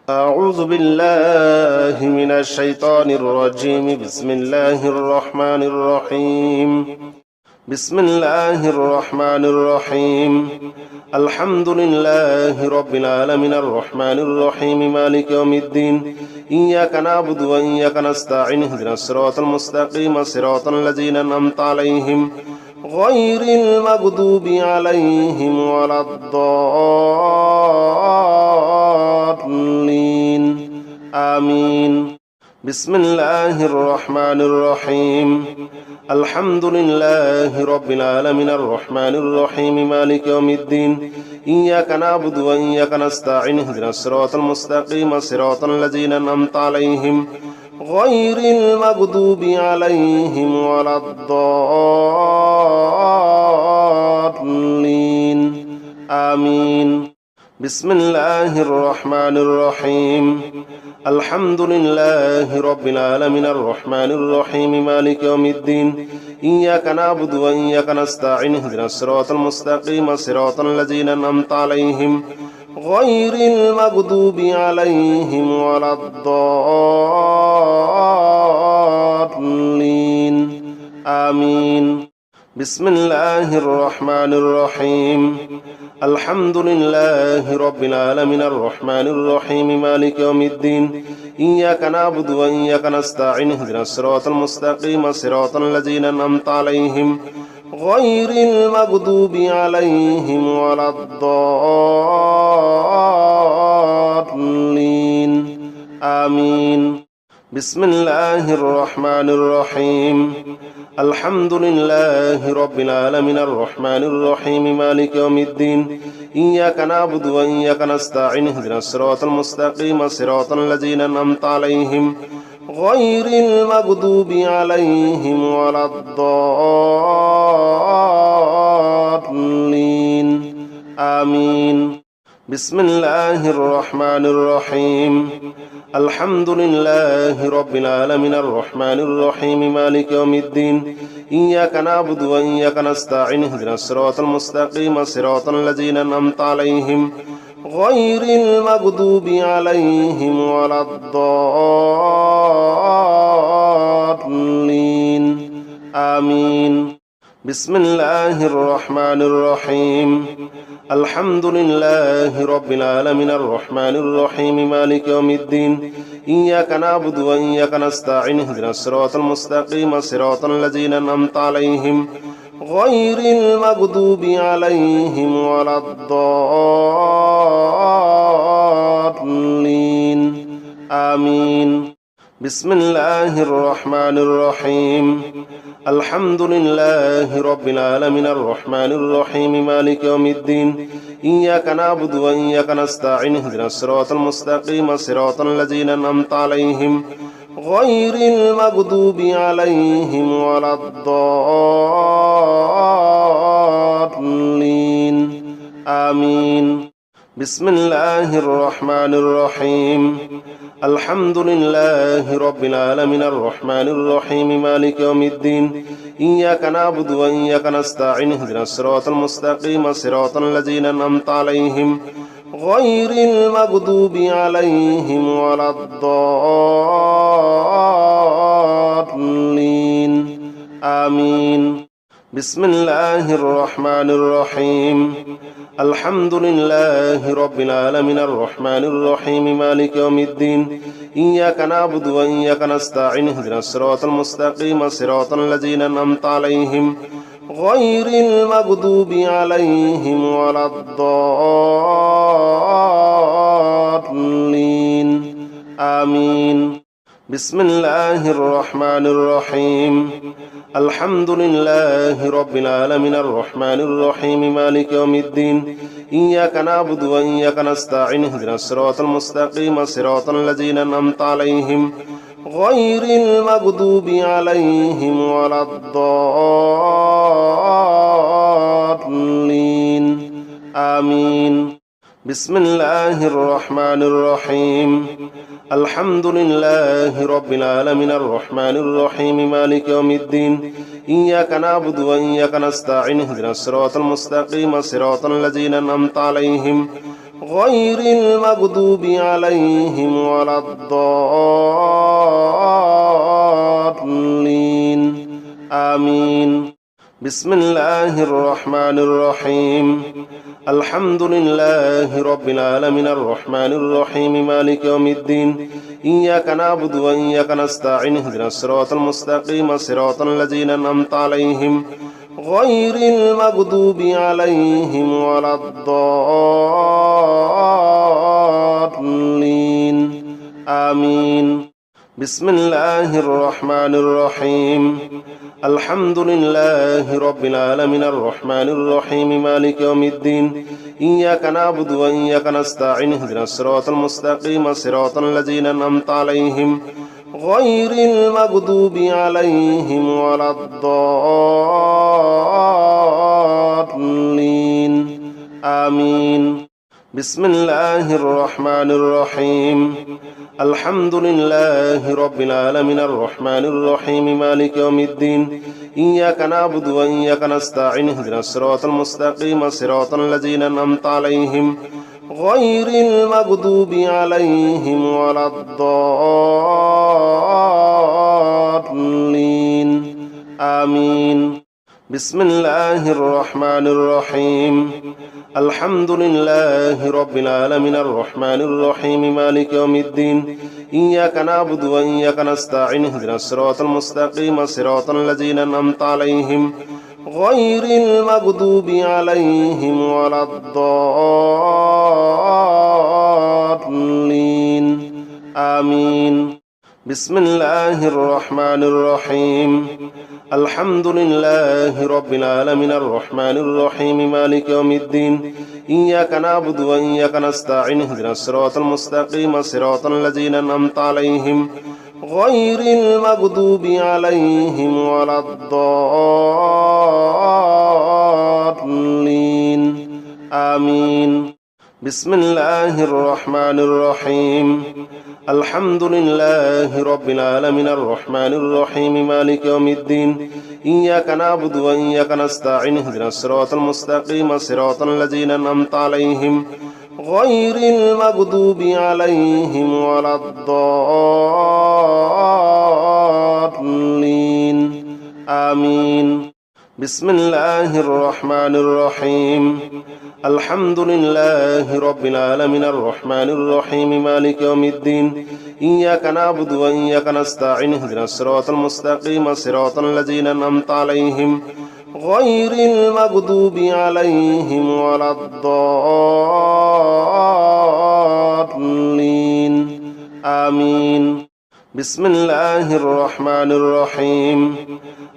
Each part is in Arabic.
أعوذ بالله من الشيطان الرجيم. بسم الله الرحمن الرحيم. بسم الله الرحمن الرحيم. الحمد لله رب العالمين الرحمن الرحيم مالك يوم الدين. إياك نعبد وإياك نستعين اهدنا الصراط المستقيم صراط الذين أنعمت عليهم غير المغضوب عليهم ولا الضالين آمين. بسم الله الرحمن الرحيم. الحمد لله رب العالمين الرحمن الرحيم مالك يوم الدين. إياك نعبد وإياك نستعين اهدنا الصراط المستقيم صراط الذين أنعمت عليهم غير المغضوب عليهم ولا الضالين آمين. بسم الله الرحمن الرحيم. الحمد لله رب العالمين الرحمن الرحيم مالك يوم الدين. إياك نعبد وإياك نستعين اهدنا الصراط المستقيم صراط الذين أنعمت عليهم غير المغضوب عليهم ولا الضالين آمين. بسم الله الرحمن الرحيم. الحمد لله رب العالمين الرحمن الرحيم مالك يوم الدين. إياك نعبد وإياك نستعين اهدنا الصراط المستقيم صراط الذين أنعمت عليهم غير المغضوب عليهم ولا الضالين آمين. بسم الله الرحمن الرحيم. الحمد لله رب العالمين الرحمن الرحيم مالك يوم الدين. إياك نعبد وإياك نستعين اهدنا الصراط المستقيم صراط الذين أنعمت عليهم غير المغضوب عليهم ولا الضالين آمين. بسم الله الرحمن الرحيم. الحمد لله رب العالمين الرحمن الرحيم مالك يوم الدين. إياك نعبد وإياك نستعين اهدنا الصراط المستقيم صراط الذين أنعمت عليهم غير المغضوب عليهم ولا الضالين آمين. بسم الله الرحمن الرحيم. الحمد لله رب العالمين الرحمن الرحيم مالك يوم الدين. إياك نعبد وإياك نستعين اهدنا الصراط المستقيم صراط الذين أنعمت عليهم غير المغضوب عليهم ولا الضالين آمين. بسم الله الرحمن الرحيم. الحمد لله رب العالمين الرحمن الرحيم مالك يوم الدين. إياك نعبد وإياك نستعين اهدنا الصراط المستقيم صراط الذين أنعمت عليهم غير المغضوب عليهم ولا الضالين آمين. بسم الله الرحمن الرحيم. الحمد لله رب العالمين الرحمن الرحيم مالك يوم الدين. إياك نعبد وإياك نستعين اهدنا الصراط المستقيم صراط الذين أنعمت عليهم غير المغضوب عليهم ولا الضالين آمين. بسم الله الرحمن الرحيم. الحمد لله رب العالمين الرحمن الرحيم مالك يوم الدين. إياك نعبد وإياك نستعين اهدنا الصراط المستقيم صراط الذين أنعمت عليهم غير المغضوب عليهم ولا الضالين آمين. بسم الله الرحمن الرحيم. الحمد لله رب العالمين الرحمن الرحيم مالك يوم الدين. إياك نعبد وإياك نستعين اهدنا الصراط المستقيم صراط الذين أنعمت عليهم غير المغضوب عليهم ولا الضالين آمين. بسم الله الرحمن الرحيم. الحمد لله رب العالمين الرحمن الرحيم مالك يوم الدين. إياك نعبد وإياك نستعين اهدنا الصراط المستقيم صراط الذين أنعمت عليهم غير المغضوب عليهم ولا الضالين آمين بسم الله الرحمن الرحيم الحمد لله رب العالمين الرحمن الرحيم مالك يوم الدين إياك نعبد وإياك نستعين اهدنا الصراط المستقيم صراط الذين أنعمت عليهم غير المغضوب عليهم ولا الضالين آمين بسم الله الرحمن الرحيم الحمد لله رب العالمين الرحمن الرحيم مالك يوم الدين إياك نعبد وإياك نستعين اهدنا الصراط المستقيم صراط الذين أنعمت عليهم غير المغضوب عليهم ولا الضالين آمين بسم الله الرحمن الرحيم الحمد لله رب العالمين الرحمن الرحيم مالك يوم الدين إياك نعبد وإياك نستعين اهدنا الصراط المستقيم صراط الذين أنعمت عليهم غير المغضوب عليهم ولا الضالين آمين بسم الله الرحمن الرحيم الحمد لله رب العالمين الرحمن الرحيم مالك يوم الدين إياك نعبد وإياك نستعين اهدنا الصراط المستقيم صراط الذين أنعمت عليهم غير المغضوب عليهم ولا الضالين آمين بسم الله الرحمن الرحيم الحمد لله رب العالمين الرحمن الرحيم مالك يوم الدين إياك نعبد وإياك نستعين اهدنا الصراط المستقيم صراط الذين أنعمت عليهم غير المغضوب عليهم ولا الضالين آمين بسم الله الرحمن الرحيم الحمد لله رب العالمين الرحمن الرحيم مالك يوم الدين إياك نعبد وإياك نستعين اهدنا الصراط المستقيم صراط الذين أنعمت عليهم غير المغضوب عليهم ولا الضالين آمين بسم الله الرحمن الرحيم الحمد لله رب العالمين الرحمن الرحيم مالك يوم الدين إياك نعبد وإياك نستعين اهدنا الصراط المستقيم صراط الذين أنعمت عليهم غير المغضوب عليهم ولا الضالين آمين بسم الله الرحمن الرحيم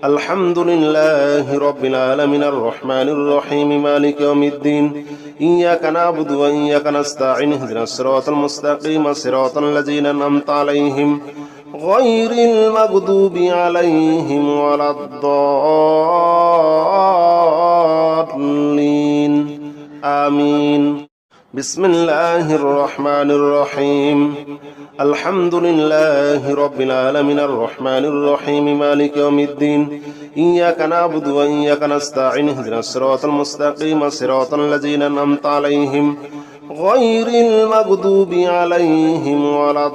الحمد لله رب العالمين الرحمن الرحيم مالك يوم الدين إياك نعبد وإياك نستعين اهدنا الصراط المستقيم صراط الذين أنعمت عليهم غير المغضوب عليهم ولا الضالين آمين بسم الله الرحمن الرحيم الحمد لله رب العالمين الرحمن الرحيم مالك يوم الدين إياك نعبد وإياك نستعين اهدنا الصراط المستقيم صراط الذين أنعمت عليهم غير المغضوب عليهم ولا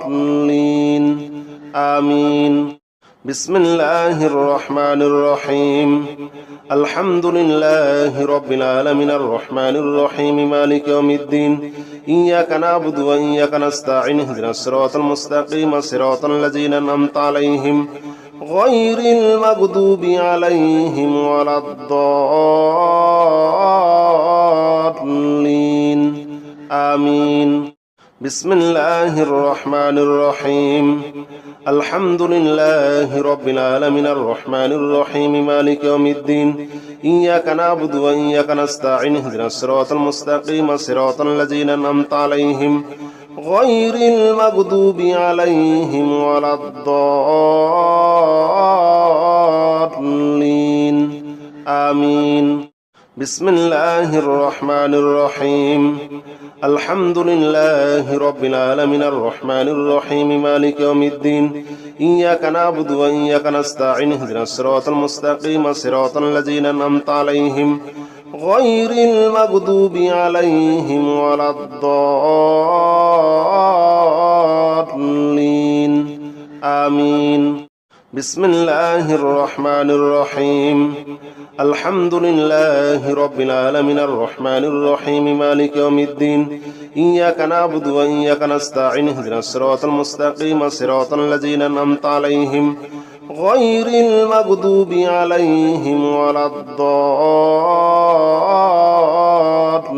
الضالين آمين بسم الله الرحمن الرحيم الحمد لله رب العالمين الرحمن الرحيم مالك يوم الدين إياك نعبد وإياك نستعين اهدنا الصراط المستقيم صراط الذين أنعمت عليهم غير المغضوب عليهم ولا الضالين آمين بسم الله الرحمن الرحيم الحمد لله رب العالمين الرحمن الرحيم مالك يوم الدين إياك نعبد وإياك نستعين اهدنا الصراط المستقيم صراط الذين أنعمت عليهم غير المغضوب عليهم ولا الضالين آمين بسم الله الرحمن الرحيم الحمد لله رب العالمين الرحمن الرحيم مالك يوم الدين إياك نعبد وإياك نستعين اهدنا الصراط المستقيم صراط الذين أنعمت عليهم غير المغضوب عليهم ولا الضالين آمين بسم الله الرحمن الرحيم الحمد لله رب العالمين الرحمن الرحيم مالك يوم الدين إياك نعبد وإياك نستعين اهدنا الصراط المستقيم صراط الذين أنعمت عليهم غير المغضوب عليهم ولا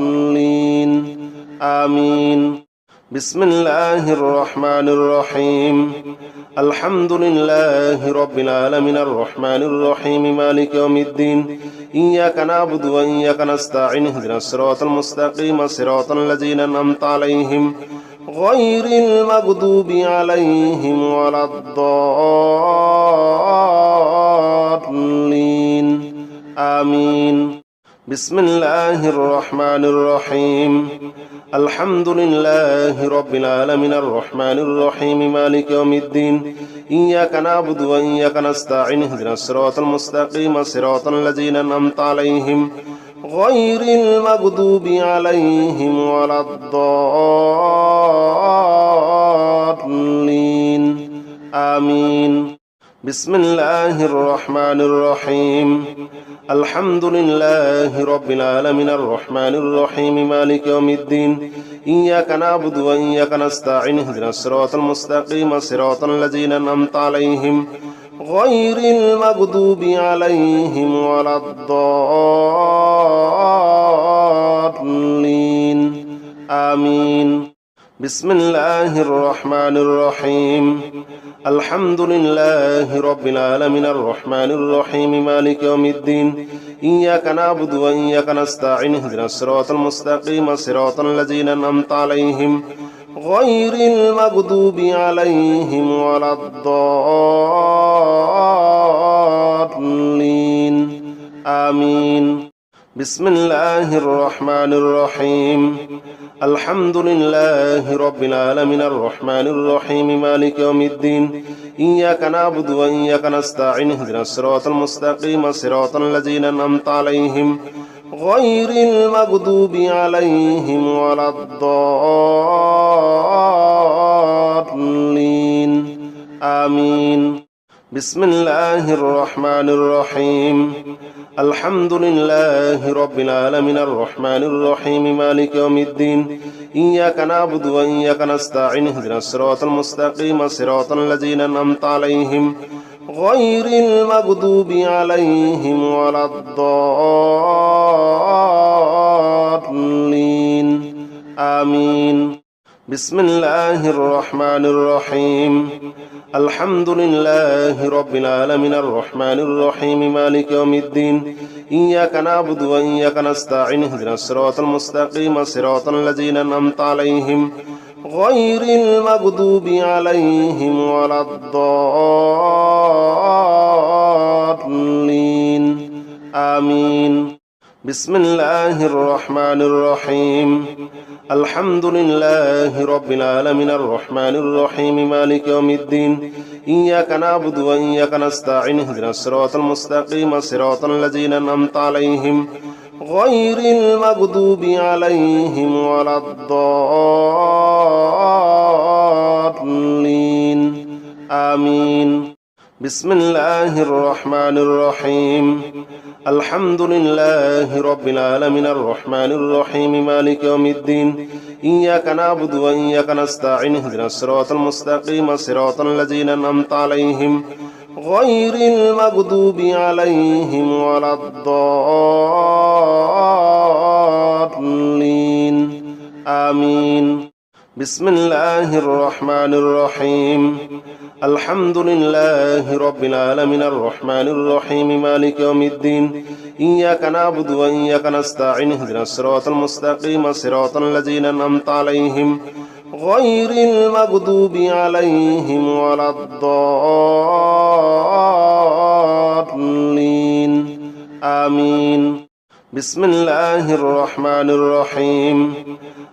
الضالين آمين بسم الله الرحمن الرحيم الحمد لله رب العالمين الرحمن الرحيم مالك يوم الدين إياك نعبد وإياك نستعين اهدنا الصراط المستقيم صراط الذين أنعمت عليهم غير المغضوب عليهم ولا الضالين آمين بسم الله الرحمن الرحيم الحمد لله رب العالمين الرحمن الرحيم مالك يوم الدين إياك نعبد وإياك نستعين اهدنا الصراط المستقيم صراط الذين أنعمت عليهم غير المغضوب عليهم ولا الضالين آمين بسم الله الرحمن الرحيم الحمد لله رب العالمين الرحمن الرحيم مالك يوم الدين إياك نعبد وإياك نستعين اهدنا الصراط المستقيم صراط الذين أنعمت عليهم غير المغضوب عليهم ولا الضالين آمين بسم الله الرحمن الرحيم الحمد لله رب العالمين الرحمن الرحيم مالك يوم الدين إياك نعبد وإياك نستعين اهدنا الصراط المستقيم صراط الذين أنعمت عليهم غير المغضوب عليهم ولا الضالين آمين بسم الله الرحمن الرحيم الحمد لله رب العالمين الرحمن الرحيم مالك يوم الدين إياك نعبد وإياك نستعين اهدنا الصراط المستقيم صراط الذين أنعمت عليهم غير المغضوب عليهم ولا الضالين آمين بسم الله الرحمن الرحيم الحمد لله رب العالمين الرحمن الرحيم مالك يوم الدين إياك نعبد وإياك نستعين اهدنا الصراط المستقيم صراط الذين أنعمت عليهم غير المغضوب عليهم ولا الضالين آمين بسم الله الرحمن الرحيم الحمد لله رب العالمين الرحمن الرحيم مالك يوم الدين إياك نعبد وإياك نستعين اهدنا الصراط المستقيم صراط الذين أنعمت عليهم غير المغضوب عليهم ولا الضالين آمين بسم الله الرحمن الرحيم الحمد لله رب العالمين الرحمن الرحيم مالك يوم الدين إياك نعبد وإياك نستعين اهدنا الصراط المستقيم صراط الذين أنعمت عليهم غير المغضوب عليهم ولا الضالين آمين بسم الله الرحمن الرحيم الحمد لله رب العالمين الرحمن الرحيم مالك يوم الدين إياك نعبد وإياك نستعين اهدنا الصراط المستقيم صراط الذين أنعمت عليهم غير المغضوب عليهم ولا الضالين آمين بسم الله الرحمن الرحيم الحمد لله رب العالمين الرحمن الرحيم مالك يوم الدين إياك نعبد وإياك نستعين اهدنا الصراط المستقيم صراط الذين أنعمت عليهم غير المغضوب عليهم ولا الضالين آمين بسم الله الرحمن الرحيم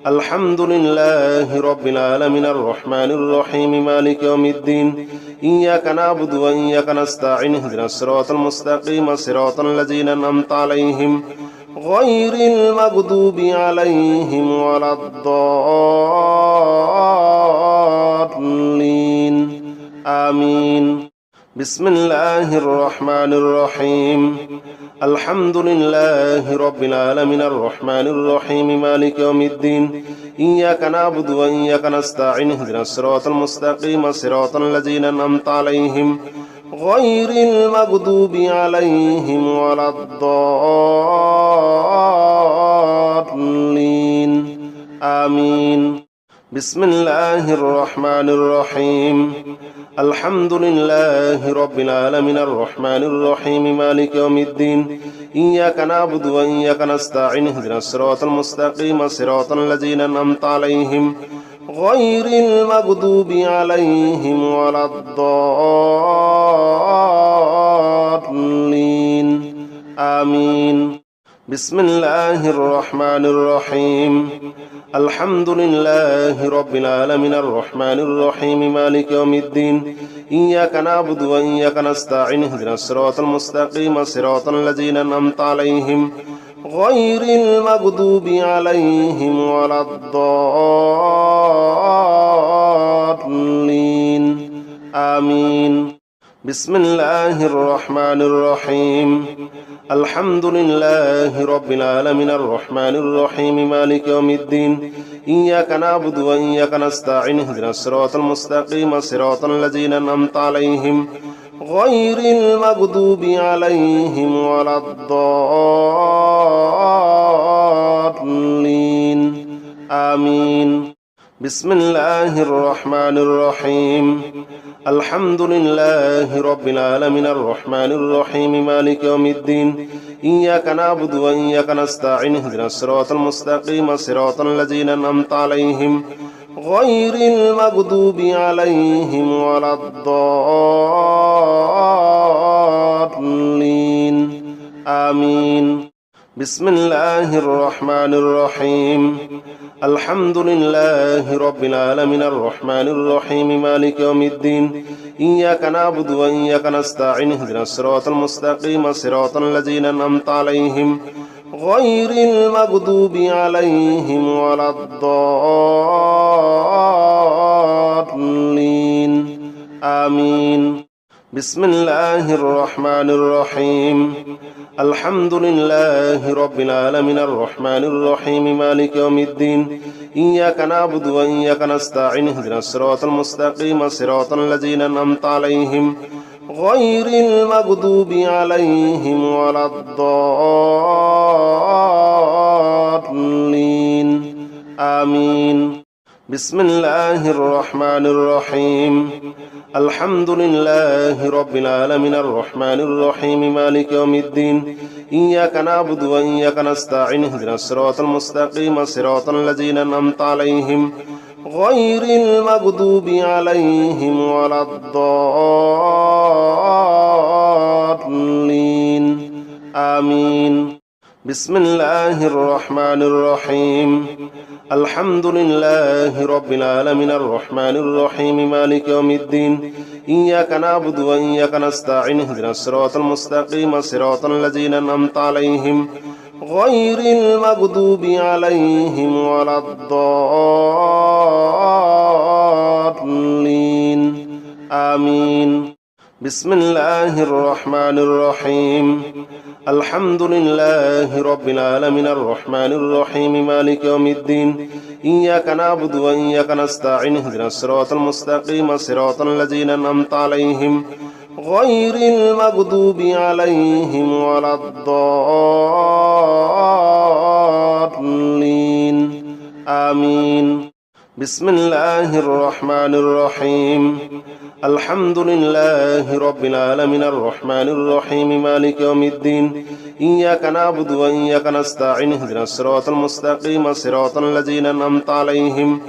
الحمد لله رب العالمين الرحمن الرحيم مالك يوم الدين إياك نعبد وإياك نستعين اهدنا الصراط المستقيم صراط الذين أنعمت عليهم غير المغضوب عليهم ولا الضالين آمين بسم الله الرحمن الرحيم الحمد لله رب العالمين الرحمن الرحيم مالك يوم الدين إياك نعبد وإياك نستعين اهدنا الصراط المستقيم صراط الذين أنعمت عليهم غير المغضوب عليهم ولا الضالين آمين بسم الله الرحمن الرحيم الحمد لله رب العالمين الرحمن الرحيم مالك يوم الدين إياك نعبد وإياك نستعين اهدنا الصراط المستقيم صراط الذين أنعمت عليهم غير المغضوب عليهم ولا الضالين آمين بسم الله الرحمن الرحيم الحمد لله رب العالمين الرحمن الرحيم مالك يوم الدين إياك نعبد وإياك نستعين اهدنا الصراط المستقيم صراط الذين أنعمت عليهم غير المغضوب عليهم ولا الضالين آمين بسم الله الرحمن الرحيم الحمد لله رب العالمين الرحمن الرحيم مالك يوم الدين إياك نعبد وإياك نستعين اهدنا الصراط المستقيم صراط الذين أنعمت عليهم غير المغضوب عليهم ولا الضالين آمين بسم الله الرحمن الرحيم الحمد لله رب العالمين الرحمن الرحيم مالك يوم الدين إياك نعبد وإياك نستعين اهدنا الصراط المستقيم صراط الذين أنعمت عليهم غير المغضوب عليهم ولا الضالين آمين بسم الله الرحمن الرحيم الحمد لله رب العالمين الرحمن الرحيم مالك يوم الدين إياك نعبد وإياك نستعين اهدنا الصراط المستقيم صراط الذين أنعمت عليهم غير المغضوب عليهم ولا الضالين آمين بسم الله الرحمن الرحيم الحمد لله رب العالمين الرحمن الرحيم مالك يوم الدين إياك نعبد وإياك نستعين اهدنا الصراط المستقيم صراط الذين أنعمت عليهم غير المغضوب عليهم ولا الضالين آمين بسم الله الرحمن الرحيم الحمد لله رب العالمين الرحمن الرحيم مالك يوم الدين إياك نعبد وإياك نستعين اهدنا الصراط المستقيم صراط الذين أنعمت عليهم غير المغضوب عليهم ولا الضالين آمين بسم الله الرحمن الرحيم الحمد لله رب العالمين الرحمن الرحيم مالك يوم الدين إياك نعبد وإياك نستعين اهدنا الصراط المستقيم صراط الذين أنعمت عليهم غير المغضوب عليهم ولا الضالين آمين بسم الله الرحمن الرحيم الحمد لله رب العالمين الرحمن الرحيم مالك يوم الدين إياك نعبد وإياك نستعين اهدنا الصراط المستقيم صراط الذين أنعمت عليهم غير المغضوب عليهم ولا الضالين آمين بسم الله الرحمن الرحيم الحمد لله رب العالمين الرحمن الرحيم مالك يوم الدين إياك نعبد وإياك نستعين اهدنا الصراط المستقيم صراط الذين أنعمت عليهم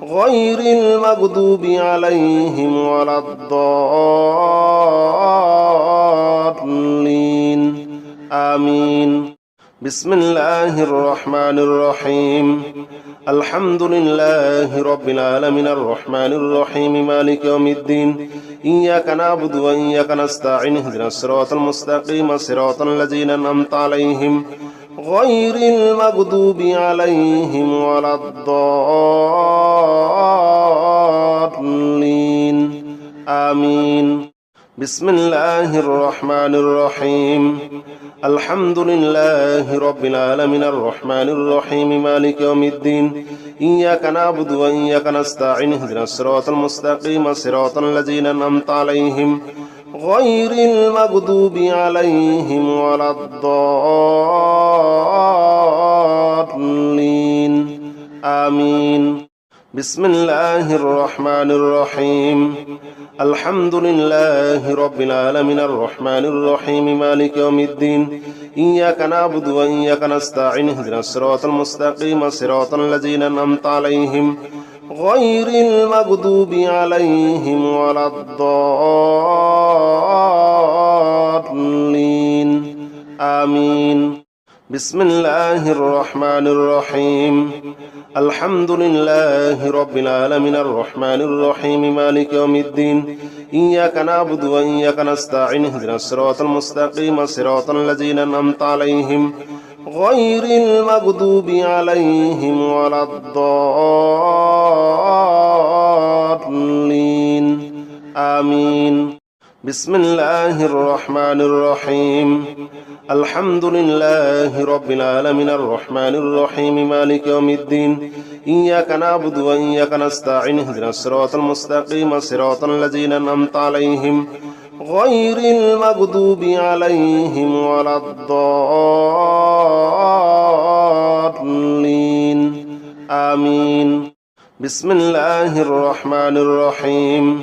غير المغضوب عليهم ولا الضالين آمين بسم الله الرحمن الرحيم الحمد لله رب العالمين الرحمن الرحيم مالك يوم الدين إياك نعبد وإياك نستعين اهدنا الصراط المستقيم صراط الذين أنعمت عليهم غير المغضوب عليهم ولا الضالين آمين بسم الله الرحمن الرحيم الحمد لله رب العالمين الرحمن الرحيم مالك يوم الدين إياك نعبد وإياك نستعين اهدنا الصراط المستقيم صراط الذين أنعمت عليهم غير المغضوب عليهم ولا الضالين آمين بسم الله الرحمن الرحيم الحمد لله رب العالمين الرحمن الرحيم مالك يوم الدين إياك نعبد وإياك نستعين اهدنا الصراط المستقيم صراط الذين أنعمت عليهم غير المغضوب عليهم ولا الضالين آمين بسم الله الرحمن الرحيم الحمد لله رب العالمين الرحمن الرحيم مالك يوم الدين إياك نعبد وإياك نستعين اهدنا الصراط المستقيم صراط الذين أنعمت عليهم غير المغضوب عليهم ولا الضالين آمين بسم الله الرحمن الرحيم الحمد لله رب العالمين الرحمن الرحيم مالك يوم الدين إياك نعبد وإياك نستعين اهدنا الصراط المستقيم صراط الذين أنعمت عليهم غير المغضوب عليهم ولا الضالين آمين بسم الله الرحمن الرحيم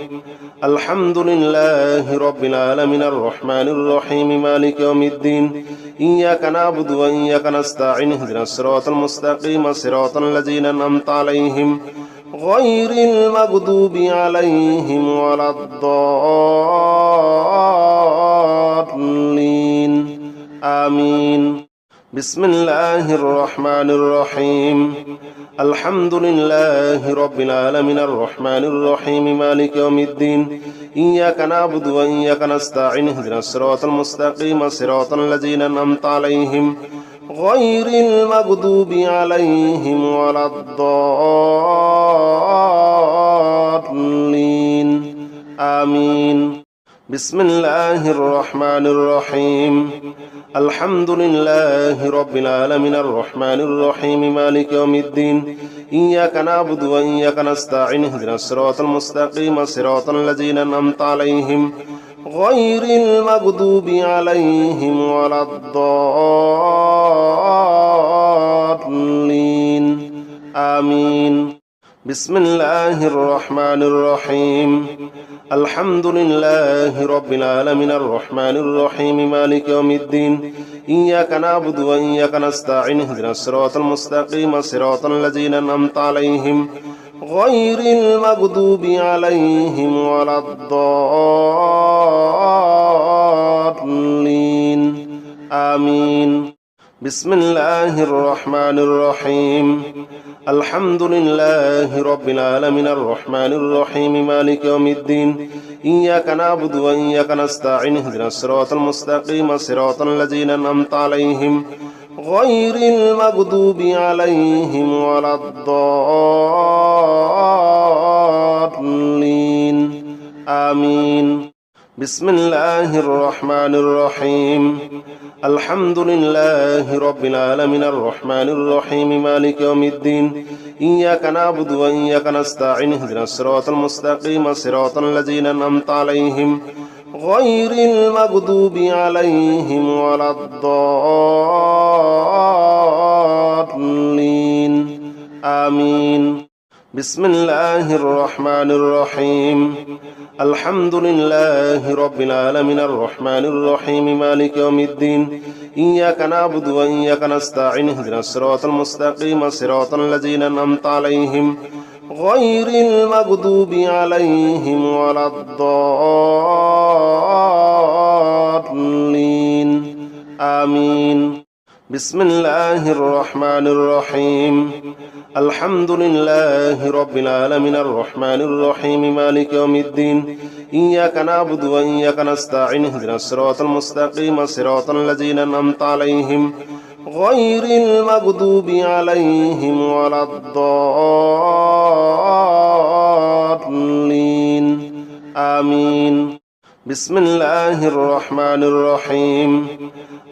الحمد لله رب العالمين الرحمن الرحيم مالك يوم الدين إياك نعبد وإياك نستعين اهدنا الصراط المستقيم صراط الذين أنعمت عليهم غير المغضوب عليهم ولا الضالين آمين بسم الله الرحمن الرحيم الحمد لله رب العالمين الرحمن الرحيم مالك يوم الدين إياك نعبد وإياك نستعين اهدنا الصراط المستقيم صراط الذين أنعمت عليهم غير المغضوب عليهم ولا الضالين آمين بسم الله الرحمن الرحيم الحمد لله رب العالمين الرحمن الرحيم مالك يوم الدين إياك نعبد وإياك نستعين اهدنا الصراط المستقيم صراط الذين أنعمت عليهم غير المغضوب عليهم ولا الضالين آمين بسم الله الرحمن الرحيم الحمد لله رب العالمين الرحمن الرحيم مالك يوم الدين إياك نعبد وإياك نستعين اهدنا الصراط المستقيم صراط الذين أنعمت عليهم غير المغضوب عليهم ولا الضالين آمين بسم الله الرحمن الرحيم الحمد لله رب العالمين الرحمن الرحيم مالك يوم الدين إياك نعبد وإياك نستعين اهدنا الصراط المستقيم صراط الذين أنعمت عليهم غير المغضوب عليهم ولا الضالين آمين بسم الله الرحمن الرحيم الحمد لله رب العالمين الرحمن الرحيم مالك يوم الدين إياك نعبد وإياك نستعين اهدنا الصراط المستقيم صراط الذين أنعمت عليهم غير المغضوب عليهم ولا الضالين آمين بسم الله الرحمن الرحيم الحمد لله رب العالمين الرحمن الرحيم مالك يوم الدين إياك نعبد وإياك نستعين اهدنا الصراط المستقيم صراط الذين أنعمت عليهم غير المغضوب عليهم ولا الضالين آمين بسم الله الرحمن الرحيم الحمد لله رب العالمين الرحمن الرحيم مالك يوم الدين إياك نعبد وإياك نستعين اهدنا الصراط المستقيم صراط الذين أنعمت عليهم غير المغضوب عليهم ولا الضالين آمين بسم الله الرحمن الرحيم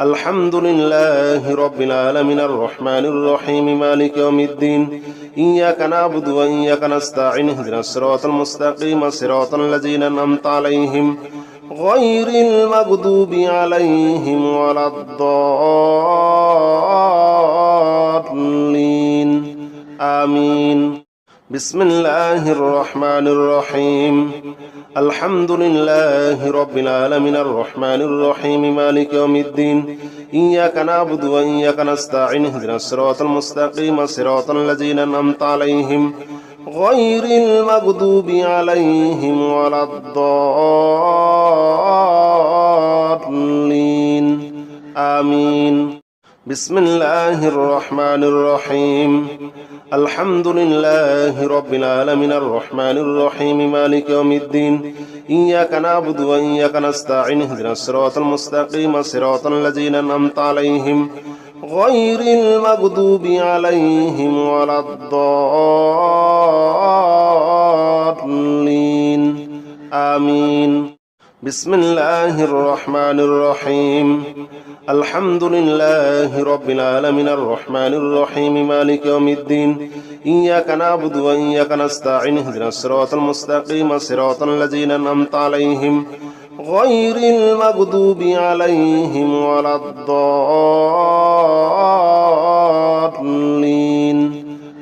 الحمد لله رب العالمين الرحمن الرحيم مالك يوم الدين إياك نعبد وإياك نستعين اهدنا الصراط المستقيم صراط الذين أنعمت عليهم غير المغضوب عليهم ولا الضالين آمين بسم الله الرحمن الرحيم الحمد لله رب العالمين الرحمن الرحيم مالك يوم الدين إياك نعبد وإياك نستعين اهدنا الصراط المستقيم صراط الذين أنعمت عليهم غير المغضوب عليهم ولا الضالين آمين بسم الله الرحمن الرحيم الحمد لله رب العالمين الرحمن الرحيم مالك يوم الدين إياك نعبد وإياك نستعين اهدنا الصراط المستقيم صراط الذين أنعمت عليهم غير المغضوب عليهم ولا الضالين آمين بسم الله الرحمن الرحيم الحمد لله رب العالمين الرحمن الرحيم مالك يوم الدين إياك نعبد وإياك نستعين اهدنا الصراط المستقيم صراط الذين أنعمت عليهم غير المغضوب عليهم ولا الضالين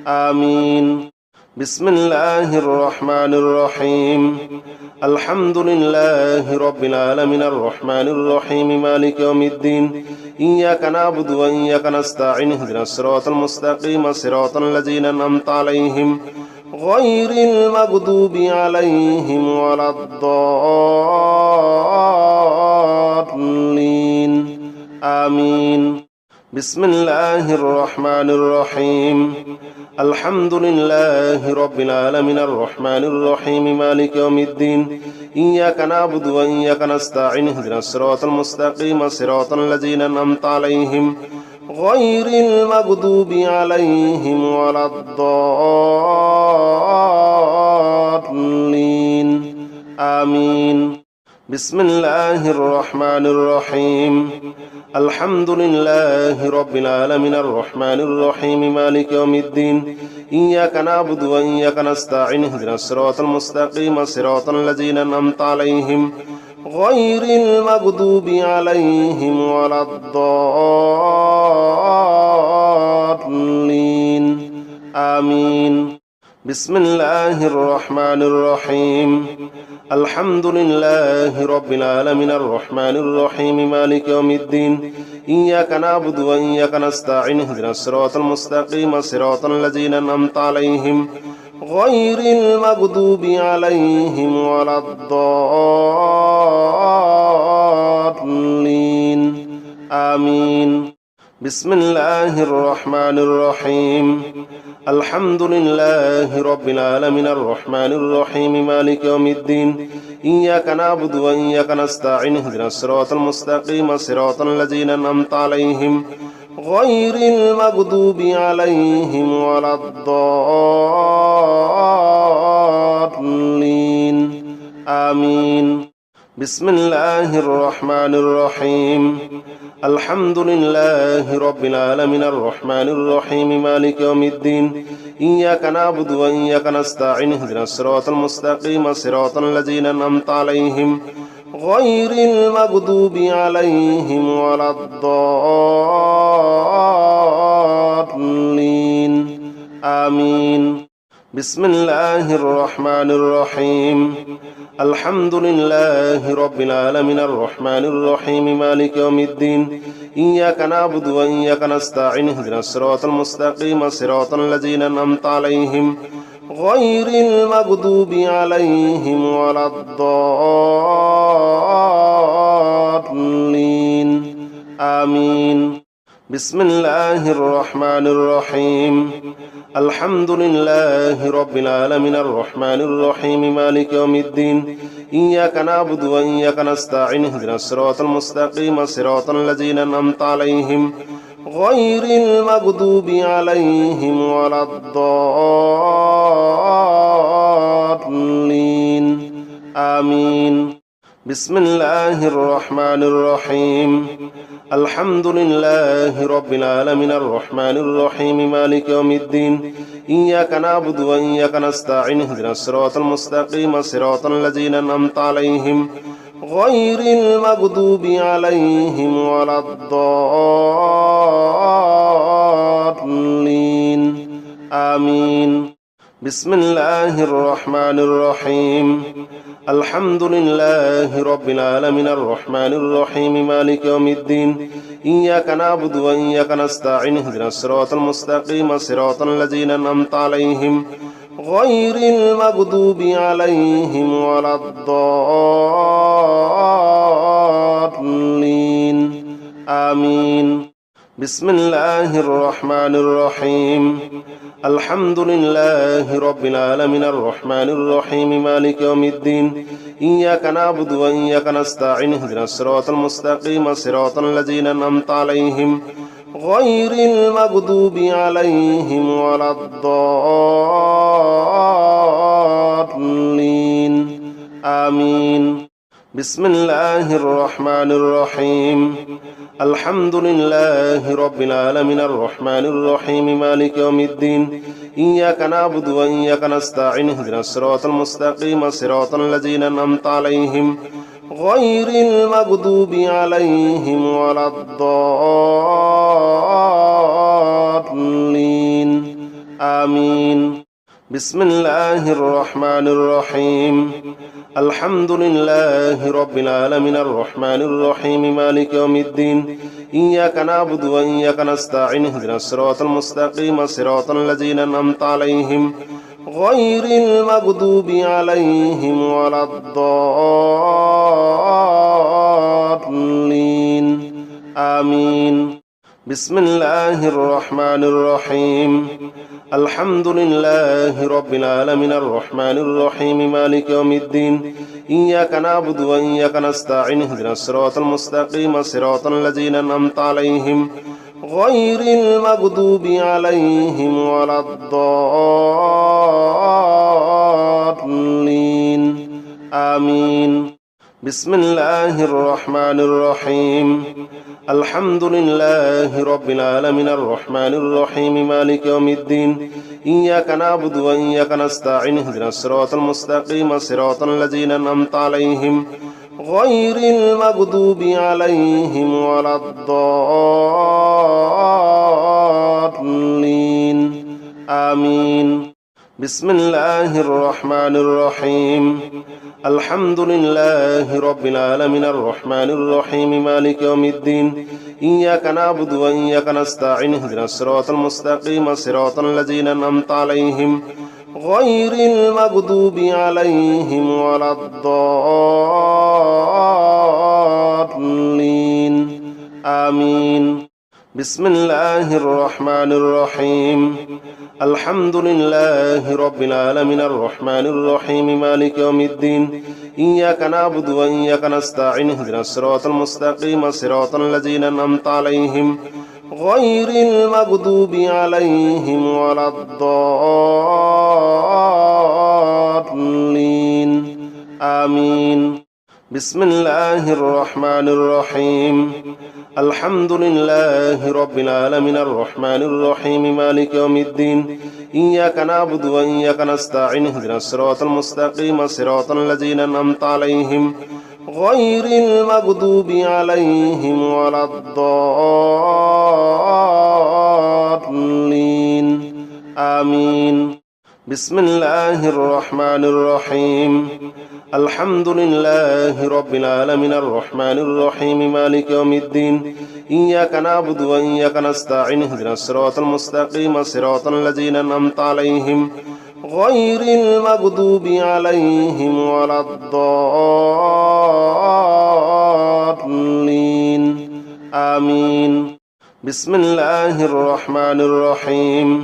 آمين بسم الله الرحمن الرحيم الحمد لله رب العالمين الرحمن الرحيم مالك يوم الدين إياك نعبد وإياك نستعين اهدنا الصراط المستقيم صراط الذين أنعمت عليهم غير المغضوب عليهم ولا الضالين آمين بسم الله الرحمن الرحيم الحمد لله رب العالمين الرحمن الرحيم مالك يوم الدين إياك نعبد وإياك نستعين اهدنا الصراط المستقيم صراط الذين أنعمت عليهم غير المغضوب عليهم ولا الضالين آمين بسم الله الرحمن الرحيم الحمد لله رب العالمين الرحمن الرحيم مالك يوم الدين إياك نعبد وإياك نستعين اهدنا الصراط المستقيم صراط الذين أنعمت عليهم غير المغضوب عليهم ولا الضالين آمين بسم الله الرحمن الرحيم الحمد لله رب العالمين الرحمن الرحيم مالك يوم الدين إياك نعبد وإياك نستعين اهدنا الصراط المستقيم صراط الذين أنعمت عليهم غير المغضوب عليهم ولا الضالين آمين بسم الله الرحمن الرحيم الحمد لله رب العالمين الرحمن الرحيم مالك يوم الدين إياك نعبد وإياك نستعين اهدنا الصراط المستقيم صراط الذين أنعمت عليهم غير المغضوب عليهم ولا الضالين آمين بسم الله الرحمن الرحيم الحمد لله رب العالمين الرحمن الرحيم مالك يوم الدين إياك نعبد وإياك نستعين اهدنا الصراط المستقيم صراط الذين أنعمت عليهم غير المغضوب عليهم ولا الضالين آمين بسم الله الرحمن الرحيم الحمد لله رب العالمين الرحمن الرحيم مالك يوم الدين إياك نعبد وإياك نستعين اهدنا الصراط المستقيم صراط الذين أنعمت عليهم غير المغضوب عليهم ولا الضالين آمين بسم الله الرحمن الرحيم الحمد لله رب العالمين الرحمن الرحيم مالك يوم الدين إياك نعبد وإياك نستعين اهدنا الصراط المستقيم صراط الذين أنعمت عليهم غير المغضوب عليهم ولا الضالين آمين بسم الله الرحمن الرحيم الحمد لله رب العالمين الرحمن الرحيم مالك يوم الدين إياك نعبد وإياك نستعين اهدنا الصراط المستقيم صراط الذين أنعمت عليهم غير المغضوب عليهم ولا الضالين آمين بسم الله الرحمن الرحيم الحمد لله رب العالمين الرحمن الرحيم مالك يوم الدين إياك نعبد وإياك نستعين اهدنا الصراط المستقيم صراط الذين أنعمت عليهم غير المغضوب عليهم ولا الضالين آمين بسم الله الرحمن الرحيم الحمد لله رب العالمين الرحمن الرحيم مالك يوم الدين إياك نعبد وإياك نستعين اهدنا الصراط المستقيم صراط الذين أنعمت عليهم غير المغضوب عليهم ولا الضالين آمين بسم الله الرحمن الرحيم الحمد لله رب العالمين الرحمن الرحيم مالك يوم الدين إياك نعبد وإياك نستعين اهدنا الصراط المستقيم صراط الذين أنعمت عليهم غير المغضوب عليهم ولا الضالين آمين بسم الله الرحمن الرحيم الحمد لله رب العالمين الرحمن الرحيم مالك يوم الدين إياك نعبد وإياك نستعين اهدنا الصراط المستقيم صراط الذين أنعمت عليهم غير المغضوب عليهم ولا الضالين آمين بسم الله الرحمن الرحيم الحمد لله رب العالمين الرحمن الرحيم مالك يوم الدين إياك نعبد وإياك نستعين اهدنا الصراط المستقيم صراط الذين أنعمت عليهم غير المغضوب عليهم ولا الضالين آمين بسم الله الرحمن الرحيم الحمد لله رب العالمين الرحمن الرحيم مالك يوم الدين إياك نعبد وإياك نستعين اهدنا الصراط المستقيم صراط الذين أنعمت عليهم غير المغضوب عليهم ولا الضالين آمين بسم الله الرحمن الرحيم الحمد لله رب العالمين الرحمن الرحيم مالك يوم الدين إياك نعبد وإياك نستعين اهدنا الصراط المستقيم صراط الذين أنعمت عليهم غير المغضوب عليهم ولا الضالين آمين بسم الله الرحمن الرحيم الحمد لله رب العالمين الرحمن الرحيم مالك يوم الدين إياك نعبد وإياك نستعين اهدنا الصراط المستقيم صراط الذين أنعمت عليهم غير المغضوب عليهم ولا الضالين آمين بسم الله الرحمن الرحيم الحمد لله رب العالمين الرحمن الرحيم مالك يوم الدين إياك نعبد وإياك نستعين اهدنا الصراط المستقيم صراط الذين أنعمت عليهم غير المغضوب عليهم ولا الضالين آمين بسم الله الرحمن الرحيم الحمد لله رب العالمين الرحمن الرحيم مالك يوم الدين إياك نعبد وإياك نستعين اهدنا الصراط المستقيم صراط الذين أنعمت عليهم غير المغضوب عليهم ولا الضالين آمين بسم الله الرحمن الرحيم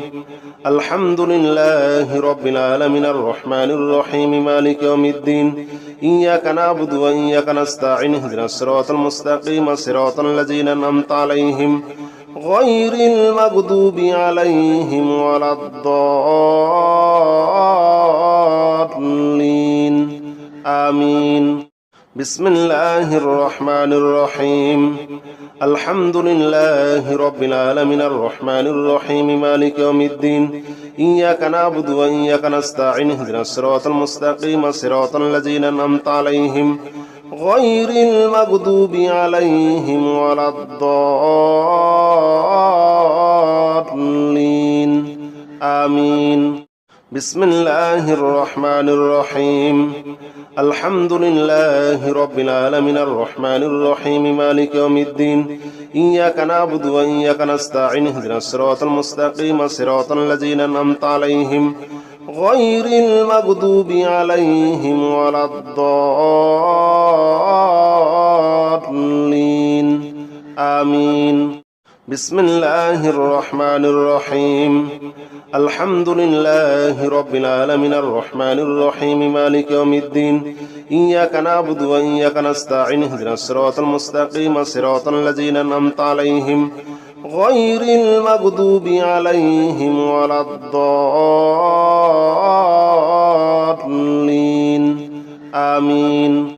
الحمد لله رب العالمين الرحمن الرحيم مالك يوم الدين إياك نعبد وإياك نستعين اهدنا الصراط المستقيم صراط الذين أنعمت عليهم غير المغضوب عليهم ولا الضالين آمين بسم الله الرحمن الرحيم الحمد لله رب العالمين الرحمن الرحيم مالك يوم الدين إياك نعبد وإياك نستعين اهدنا الصراط المستقيم صراط الذين أنعمت عليهم غير المغضوب عليهم ولا الضالين آمين بسم الله الرحمن الرحيم الحمد لله رب العالمين الرحمن الرحيم مالك يوم الدين إياك نعبد وإياك نستعين اهدنا الصراط المستقيم صراط الذين أنعمت عليهم غير المغضوب عليهم ولا الضالين آمين بسم الله الرحمن الرحيم الحمد لله رب العالمين الرحمن الرحيم مالك يوم الدين إياك نعبد وإياك نستعين اهدنا الصراط المستقيم صراط الذين أنعمت عليهم غير المغضوب عليهم ولا الضالين